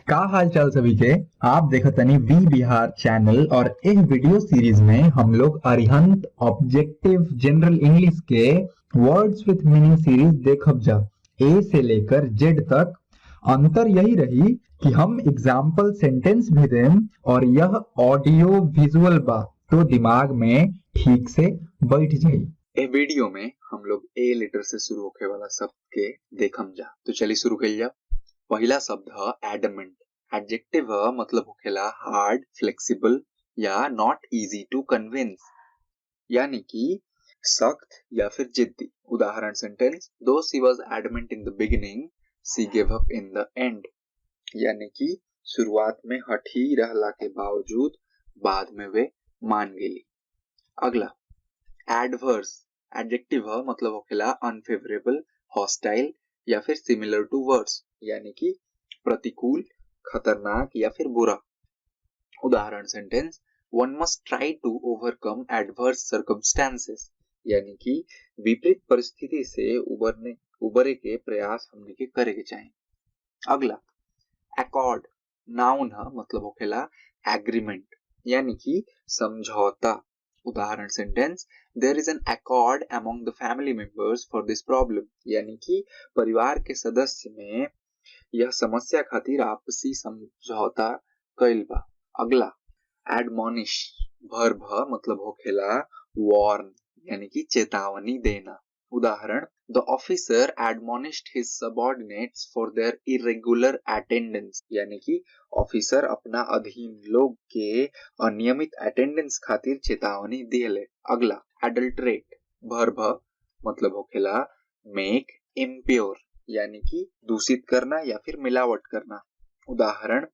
का हाल चाल सभी के। आप देखत तनी वी बिहार चैनल और एक वीडियो सीरीज में हम लोग अरिहंत ऑब्जेक्टिव जनरल इंग्लिश के वर्ड्स विथ मीनिंग सीरीज देखब जा। ए से लेकर जेड तक। अंतर यही रही कि हम एग्जाम्पल सेंटेंस भी दें और यह ऑडियो विजुअल बा तो दिमाग में ठीक से बैठ जाई। ए वीडियो में हम लोग ए लेटर से शुरू होके वाला शब्द के देखम जा। तो चलिए शुरू कइल जा। पहला शब्द है एडमेंट। एडजेक्टिव है मतलब होखेला हार्ड, फ्लेक्सिबल या नॉट इजी टू कन्विंस, यानी कि सख्त या फिर जिद्दी। उदाहरण सेंटेंस, दो she was adamant in the beginning, she give up in the end, यानी कि शुरुआत में हठी रहला के बावजूद बाद में वे मान गेली। अगला एडवर्स। एडजेक्टिव है मतलब होखेला अनफेवरेबल, हॉस्टाइल या फिर सिमिलर टू वर्स, यानी कि प्रतिकूल, खतरनाक या फिर बुरा। उदाहरण sentence, one must try to overcome adverse circumstances, यानी कि विपरीत परिस्थिति से उबरे के प्रयास हमने के करे के चाहिए। अगला एकॉर्ड। नाउन है मतलब होखेला एग्रीमेंट, यानी कि समझौता। उदाहरण sentence, there is an accord among the family members for this problem, यानी कि परिवार के सदस्य में यह समस्या खातिर आपसी समझौता कइल बा। अगला एडमोनिश। वर्ब है मतलब होखेला वार्न, यानी कि चेतावनी देना। उदाहरण, the officer admonished his subordinates for their irregular attendance, यानी कि ऑफिसर अपना अधीन लोग के अनियमित अटेंडेंस खातिर चेतावनी दिले। अगला एडल्टरेट। वर्ब मतलब होखेला मेक इम्प्योर, यानी कि दूषित करना या फिर मिलावट करना। उदाहरण,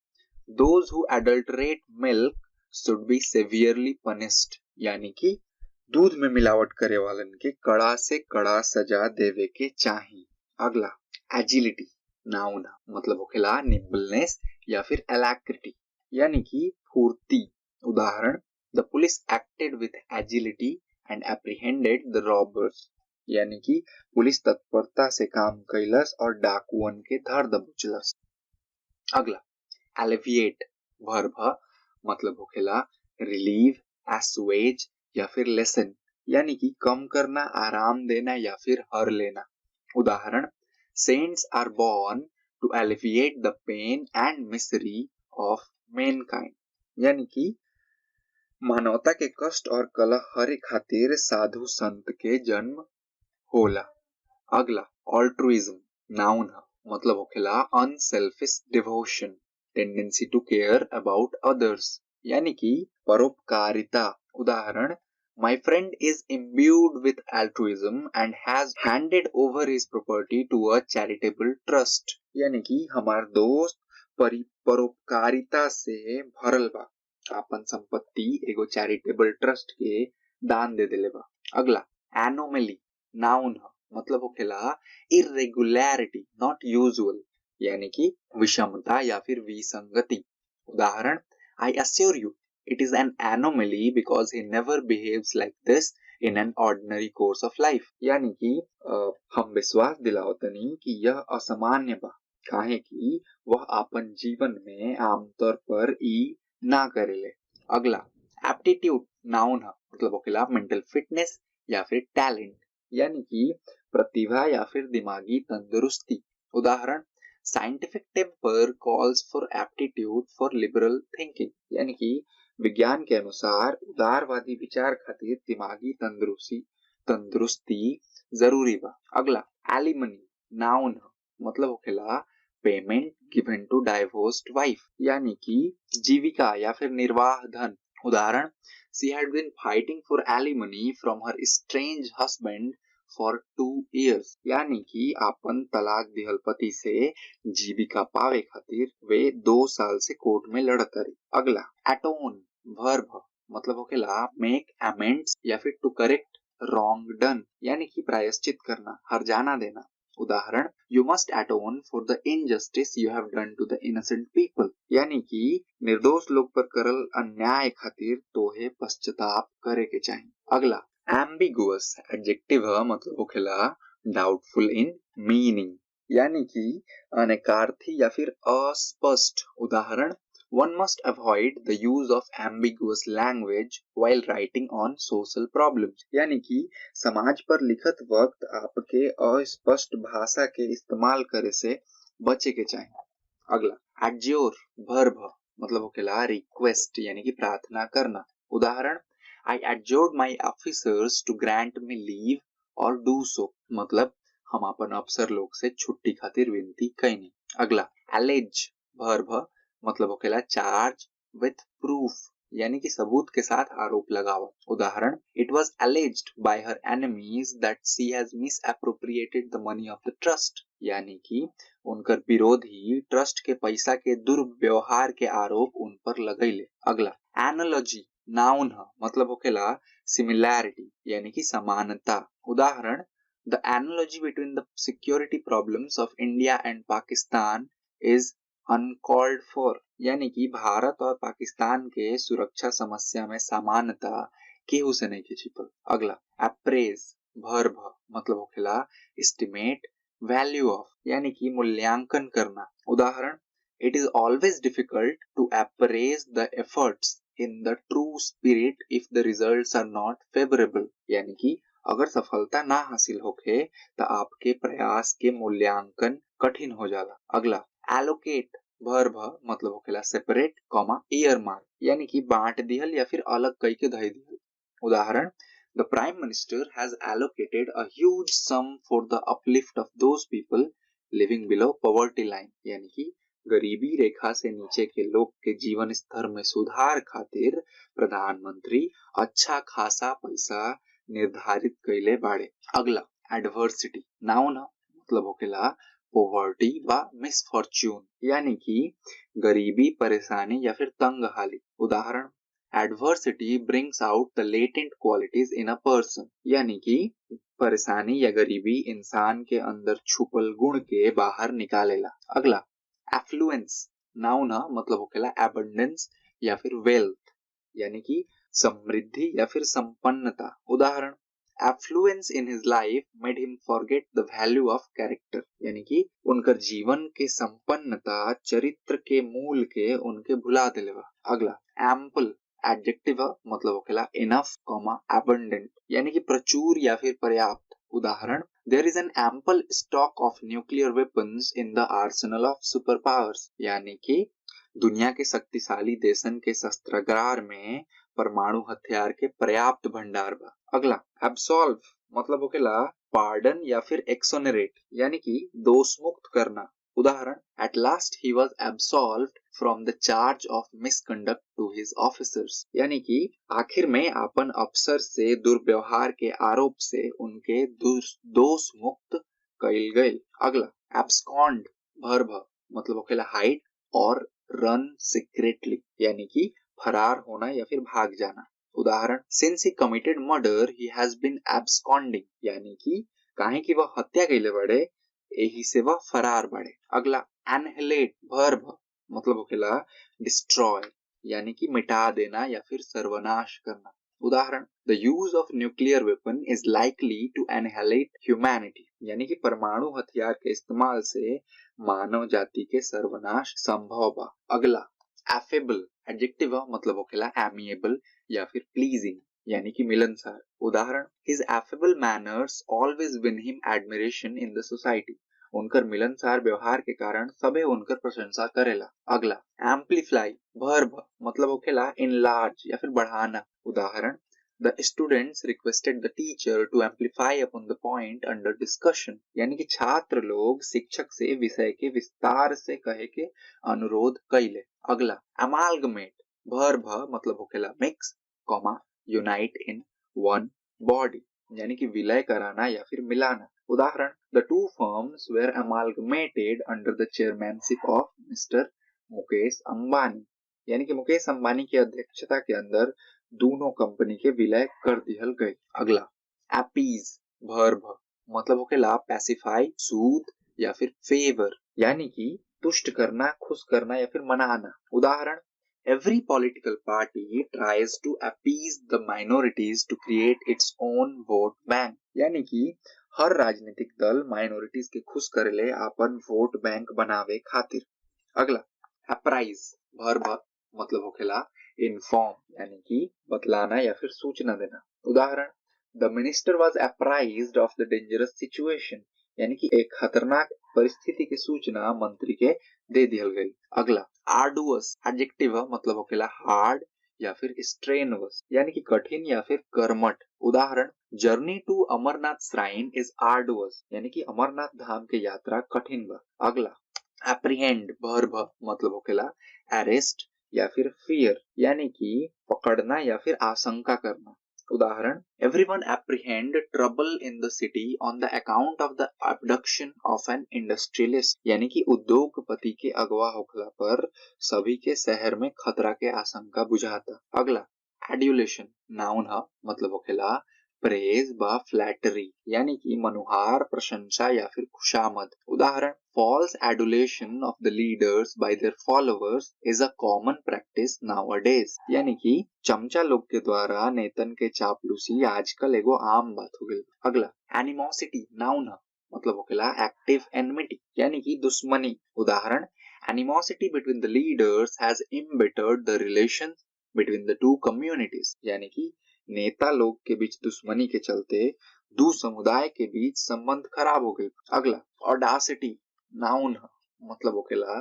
those who adulterate milk should be severely punished, यानी कि दूध में मिलावट करे वालन के कड़ा से कड़ा सजा देवे के चाहिए। अगला एजिलिटी। नाउन मतलब होखेला निम्बलनेस या फिर एलैक्रिटी, यानी कि फुर्ती। उदाहरण, the police acted with agility and apprehended the robbers, यानी कि पुलिस तत्परता से काम कैलस और डाकुअन के धर दबोचलस। अगला एलिविएट। वर्ब मतलब होखेला रिलीव, एसुएज या फिर लेसन, यानी कि कम करना, आराम देना या फिर हर लेना। उदाहरण, saints are born to alleviate the pain and misery of mankind, यानी कि मानवता के कष्ट और कलह हरे खातिर साधु संत के जन्म होला। अगला ऑल्ट्रुइज्म। नाउन मतलब होखेला unselfish devotion, tendency to care about others, यानी कि परोपकारिता। उदाहरण, my friend is imbued with altruism and has handed over his property to a charitable trust, यानी कि हमार दोस्त परोपकारिता से भरल बा, अपन संपत्ति एगो चैरिटेबल ट्रस्ट के दान दे देले बा। अगला एनोमली। नाउन मतलब होखेला इर्रेगुलरिटी, नॉट यूजुअल, यानी कि विषमता या फिर विसंगति। उदाहरण, I assure you it is an anomaly because he never behaves like this in an ordinary course of life, यानी कि हम विश्वास दिलावतनी कि यह असामान्य बा, काहे कि वह अपन जीवन में आमतौर पर ई ना करेले। अगला एप्टीट्यूड। नाउन मतलब होखेला मेंटल फिटनेस या फिर टैलेंट, यानी कि प्रतिभा या फिर दिमागी तंदुरुस्ती। उदाहरण, scientific temper calls for aptitude for liberal thinking, यानी कि विज्ञान के अनुसार उदारवादी विचार खातिर दिमागी तंदुरुस्ती जरूरी बा। अगला एलिमनी। नाउन मतलब होखेला payment given to divorced wife, यानी कि जीविका या फिर निर्वाह धन। उदाहरण, she had been fighting for alimony from her estranged husband for 2 years, यानी कि आपन तलाक दिहल पति से जीविका पावे खातिर वे 2 साल से कोर्ट में लड़त रही। अगला एटोन। वर्ब मतलब होखेला मेक अमेंड्स या फिर टू करेक्ट रॉन्ग डन, यानी कि प्रायश्चित करना, हर्जाना देना। उदाहरण, you must atone for the injustice you have done to the innocent people, यानी कि निर्दोष लोग पर करल अन्याय खातिर तोहे पश्चाताप करे के चाहिए। अगला एम्बिगुअस। एडजेक्टिव मतलब होखेला डाउटफुल इन मीनिंग, यानी कि अनेकार्थी या फिर अस्पष्ट। उदाहरण, one must avoid the use of ambiguous language while writing on social problems। यानी कि समाज पर लिखत वक्त आपके अस्पष्ट भाषा के इस्तेमाल करे से बचे के चाहिए। अगला, adjure verb मतलब होकेला रिक्वेस्ट यानी कि प्रार्थना करना। उदाहरण, I adjured my officers to grant me leave or do so मतलब हम अपन अफसर लोग से छुट्टी खातिर विनती कैनी। अगला, allege verb मतलब होकेला चार्ज विथ प्रूफ यानी कि सबूत के साथ आरोप लगावा। उदाहरण, it was alleged by her enemies that she has misappropriated the money of the trust यानी कि उनकर विरोधी ट्रस्ट के पैसा के दुर्व्यवहार के आरोप उन पर लगैले। अगला, एनालॉजी नाउन मतलब होकेला सिमिलैरिटी यानी कि समानता। उदाहरण, the analogy between the security problems of India and Pakistan is uncalled for यानी कि भारत और पाकिस्तान के सुरक्षा समस्या में समानता केहू से नहीं के छिपल। अगला, अप्रेज वर्ब मतलब होखेला एस्टिमेट वैल्यू ऑफ यानी कि मूल्यांकन करना। उदाहरण, it is always difficult to appraise the efforts in the true spirit if the results are not favorable यानी कि अगर सफलता ना हासिल होखे तो आपके प्रयास के मूल्यांकन कठिन हो जाला। अगला, allocate वर्ब मतलब होखेला सेपरेट कॉमा ईयर मार्क यानी कि बांट दिहल या फिर अलग कई के धई दिहल। उदाहरण, the prime minister has allocated a huge sum for the uplift of those people living below poverty line यानी कि गरीबी रेखा से नीचे के लोग के जीवन स्तर में सुधार खातिर प्रधानमंत्री अच्छा खासा पैसा निर्धारित कैले बाड़े। अगला, एडवर्सिटी नाउन मतलब होकेला पोवर्टी व मिसफॉर्च्यून यानी कि गरीबी परेशानी या फिर तंगहाली। उदाहरण, adversity brings out the latent qualities in a person यानी कि परेशानी या गरीबी इंसान के अंदर छुपल गुण के बाहर निकालेला। अगला, एफ्लुएंस नाउन मतलब होकेला एबंडेंस या फिर वेल्थ यानी कि समृद्धि या फिर संपन्नता। उदाहरण, affluence in his life made him forget the value of character यानी कि उनकर जीवन के संपन्नता चरित्र के मूल के उनके भुला दिले बा। अगला, ample एडजेक्टिव मतलब होखेला enough, abundant यानी कि प्रचुर या फिर पर्याप्त। उदाहरण, there is an ample stock of nuclear weapons in the arsenal of superpowers यानी कि दुनिया के शक्तिशाली देशन के शस्त्रागार में परमाणु हथियार के पर्याप्त भंडार बा। अगला, एब्सॉल्व मतलब होकेला पार्डन या फिर एक्सोनरेट यानी कि दोष मुक्त करना। उदाहरण, at last he was absolved from the charge of misconduct to his officers यानी कि आखिर में अपन अफसर से दुर्व्यवहार के आरोप से उनके दोष मुक्त कइल गइल। अगला, abscond वर्ब मतलब होकेला हाइड और रन सीक्रेटली यानी कि फरार होना या फिर भाग जाना। उदाहरण, since he committed murder he has been absconding यानी कि काहे कि वह हत्या कइले बड़े एही से वह फरार बड़े। अगला, annihilate वर्ब मतलब होकेला डिस्ट्रॉय यानी कि मिटा देना या फिर सर्वनाश करना। उदाहरण, the use of nuclear weapon is likely to annihilate humanity यानी कि परमाणु हथियार के इस्तेमाल से मानव जाति के सर्वनाश संभव बा। अगला, affable एडजेक्टिव मतलब होखेला amiable या फिर pleasing यानी कि मिलनसार। उदाहरण, his affable manners always win him admiration in the society उनकर मिलनसार व्यवहार के कारण सबे उनकर प्रशंसा करेला। अगला, amplify वर्ब मतलब होखेला enlarge या फिर बढ़ाना। उदाहरण, the students requested the teacher to amplify upon the point under discussion यानी कि छात्र लोग शिक्षक से विषय के विस्तार से कहे के अनुरोध कइले। अगला, amalgamate वर्ब मतलब होखेला mix, unite in one body यानी कि विलय कराना या फिर मिलाना। उदाहरण, the two firms were amalgamated under the chairmanship of Mr. Mukesh Ambani यानी कि मुकेश अंबानी की अध्यक्षता के अंदर दोनों कंपनी के विलय कर दिहल गए। अगला, appease वर्ब मतलब होखेला pacify, soothe या फिर favor यानी कि तुष्ट करना, खुश करना या फिर मनाना। उदाहरण, every political party tries to appease the minorities to create its own vote bank यानी कि हर राजनीतिक दल माइनॉरिटीज के खुश करेले आपन वोट बैंक बनावे खातिर। अगला अप्राइज भर मतलब होखेला इन्फॉर्म यानी कि बतलाना या फिर सूचना देना। उदाहरण the minister was apprised of the dangerous situation यानी कि एक खतरनाक परिस्थिति की सूचना मंत्री के दे दियल गई। अगला आर्डुअस एडजेक्टिव मतलब होखेला हार्ड या फिर स्ट्रेनवस यानी कि कठिन या फिर कर्मठ। उदाहरण journey to Amarnath shrine is arduous यानी कि अमरनाथ धाम के यात्रा कठिन बा। अगला एप्रीहेंड वर्ब मतलब होखेला अरेस्ट या फिर फियर यानी कि पकड़ना या फिर आशंका करना। उदाहरण everyone apprehend trouble in the city on the account of the abduction of N industrialist यानी कि उद्योगपति के अगवा होखला पर सभी के शहर में खतरा के आशंका बुझाता। अगला एड्यूलेशन नाउन है मतलब होखेला प्रेज बा फ्लैटरी यानी कि मनुहार प्रशंसा या फिर खुशामद। उदाहरण false adulation of the leaders by their followers is a common practice nowadays यानी कि चमचा लोग के द्वारा नेतन के चापलूसी आजकल एगो आम बात हो गई। अगला एनिमोसिटी नाउन है मतलब होखेला एक्टिव एनमिटी यानी कि दुश्मनी। उदाहरण animosity between the leaders has embittered the relation between the two communities यानी कि नेता लोग के बीच दुश्मनी के चलते दो समुदाय के बीच संबंध खराब हो गए। अगला ऑडासिटी नाउन मतलब होखेला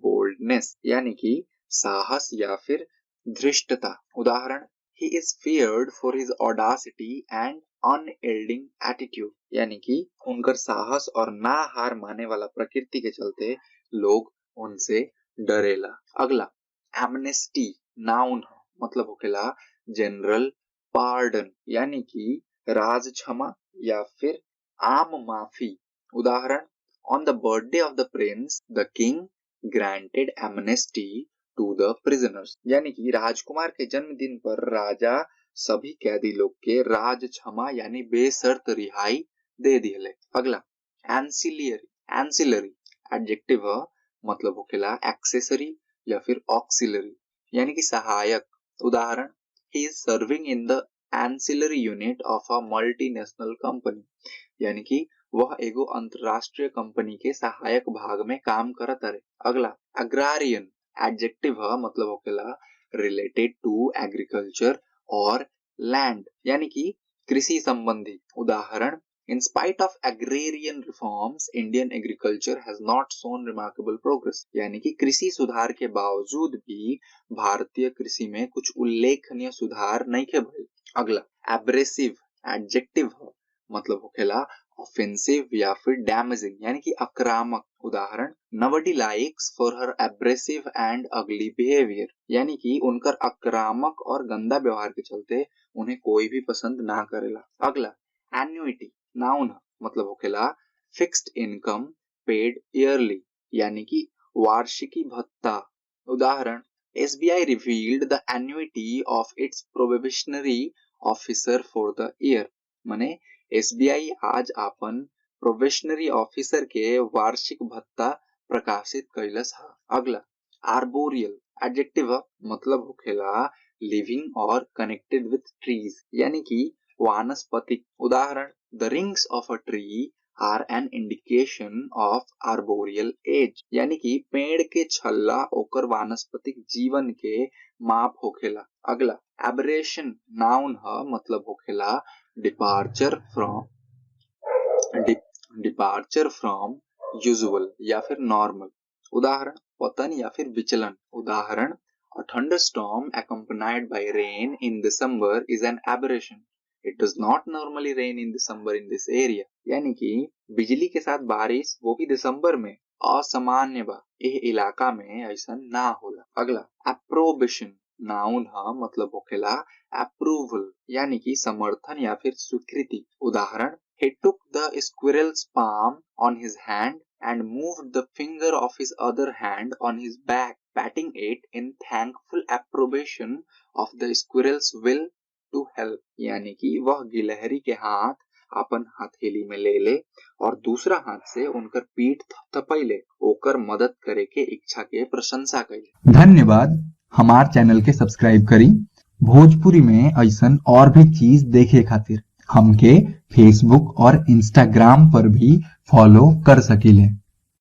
बोल्डनेस यानी कि साहस या फिर धृष्टता। उदाहरण he is feared for his audacity and unyielding attitude यानी कि उनकर साहस और ना हार माने वाला प्रकृति के चलते लोग उनसे डरेला। अगला एमनेस्टी नाउन मतलब होखेला जनरल पार्डन यानी कि राज क्षमा या फिर आम माफी। उदाहरण on the birthday of the prince the king granted amnesty to the prisoners यानी कि राजकुमार के जन्मदिन पर राजा सभी कैदी लोग के राज क्षमा यानी बेशर्त रिहाई दे दिले। अगला एंसिलरी एडजेक्टिव मतलब होखेला एक्सेसरी या फिर ऑक्सिलरी यानी कि सहायक। उदाहरण he is serving in the ancillary unit of a multinational company यानी कि वह एगो अंतरराष्ट्रीय कंपनी के सहायक भाग में काम करत है। अगला अग्रारियन एडजेक्टिव मतलब होखेला रिलेटेड टू एग्रीकल्चर और लैंड यानी कि कृषि संबंधी। उदाहरण In spite of agrarian reforms, Indian agriculture has not shown remarkable progress यानी कि कृषि सुधार के बावजूद भी भारतीय कृषि में कुछ उल्लेखनीय सुधार नहीं के भइल। अगला एब्रेसिव एडजेक्टिव मतलब होखेला ऑफेंसिव या फिर डैमेजिंग यानी कि आक्रामक। उदाहरण nobody likes for her abrasive and ugly behavior यानी कि उनकर आक्रामक और गंदा व्यवहार के चलते उन्हें कोई भी पसंद ना करेला। अगला एन्युइटी नाउन मतलब होखेला फिक्स्ड इनकम पेड ईयरली यानी कि वार्षिकी भत्ता। उदाहरण SBI revealed the annuity of its probationary officer for the year माने SBI आज आपन प्रोबेशनरी ऑफिसर के वार्षिक भत्ता प्रकाशित कैलस है। अगला आर्बोरियल एडजेक्टिव मतलब होखेला लिविंग और कनेक्टेड विथ ट्रीज यानी कि वानस्पतिक। उदाहरण The rings of a tree are an indication of arboreal age यानी कि पेड़ के छल्ला ओकर वानस्पतिक जीवन के माप होखेला। अगला एबरेशन नाउन है मतलब होखेला डिपार्चर फ्रॉम यूजुअल या फिर नॉर्मल। उदाहरण पतन या फिर विचलन। उदाहरण A thunderstorm accompanied by rain in December is an aberration. It does not normally rain in December in this area यानी कि बिजली के साथ बारिश वो भी दिसंबर में असामान्य बा यह इलाका में ऐसा ना होला। अगला एप्रोबेशन नाउन है मतलब होखेला अप्रूवल यानी कि समर्थन या फिर स्वीकृति। उदाहरण He took the squirrel's palm on his hand and moved the finger of his other hand on his back, patting it in thankful approbation of the squirrel's will to help यानी कि वह गिलहरी के हाथ अपन हथेली में ले ले और दूसरा हाथ से उनकर पीठ थपथपैले ओकर मदद करे के इच्छा के प्रशंसा कैले। धन्यवाद। हमार चैनल के सब्सक्राइब करी। भोजपुरी में ऐसन और भी चीज देखे खातिर हमके फेसबुक और इंस्टाग्राम पर भी फॉलो कर सकीले।